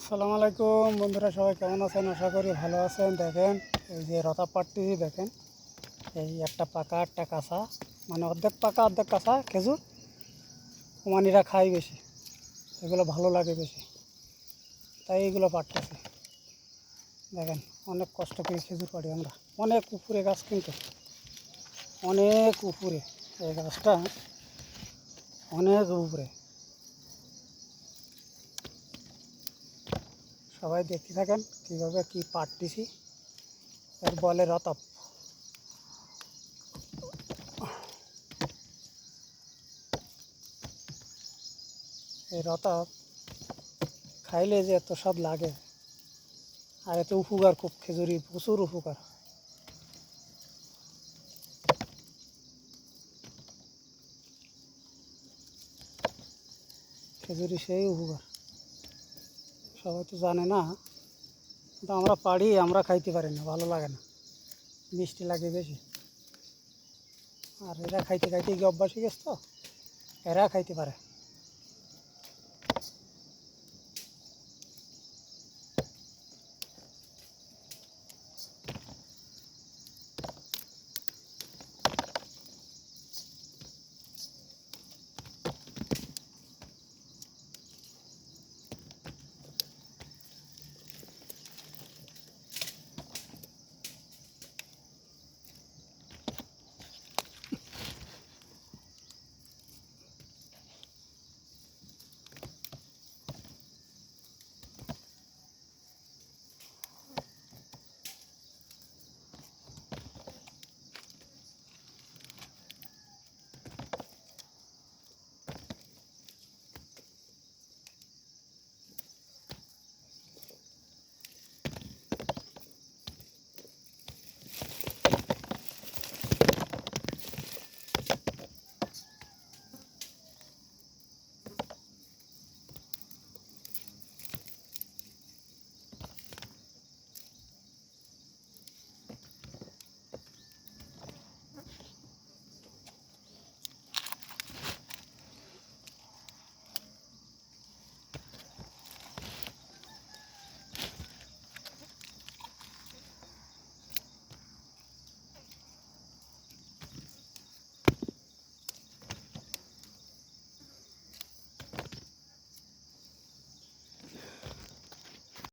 আসসালামু আলাইকুম বন্ধুরা, সবাই কেমন আছেন? আশা করি ভালো আছেন। দেখেন এই যে রতা পাটতেছি, দেখেন এই একটা পাকা একটা কাঁচা, মানে অর্ধেক পাকা অর্ধেক কাঁচা খেজুর। কুমানিরা খায় বেশি, এগুলো ভালো লাগে বেশি, তাই এইগুলো পাটতেছি। দেখেন অনেক কষ্ট করে খেজুর পাড়ি আমরা, অনেক উপরে গাছ, কিন্তু অনেক উপরে এই গাছটা, অনেক উপরে। সবাই দেখতে থাকেন কীভাবে কী পাটতেছি, এর বলে রতপ। এই রতপ খাইলে যে এত স্বাদ লাগে, আর এত উপকার, খুব খেজুরি প্রচুর উপকার। খেজুরি সেই উপকার, সবাই তো জানে না, কিন্তু আমরা পারি, আমরা খাইতে পারি না, ভালো লাগে না, মিষ্টি লাগে বেশি। আর এরা খাইতে খাইতে গিয়ে অভ্যাস হয়ে গেছে, তো এরা খাইতে পারে।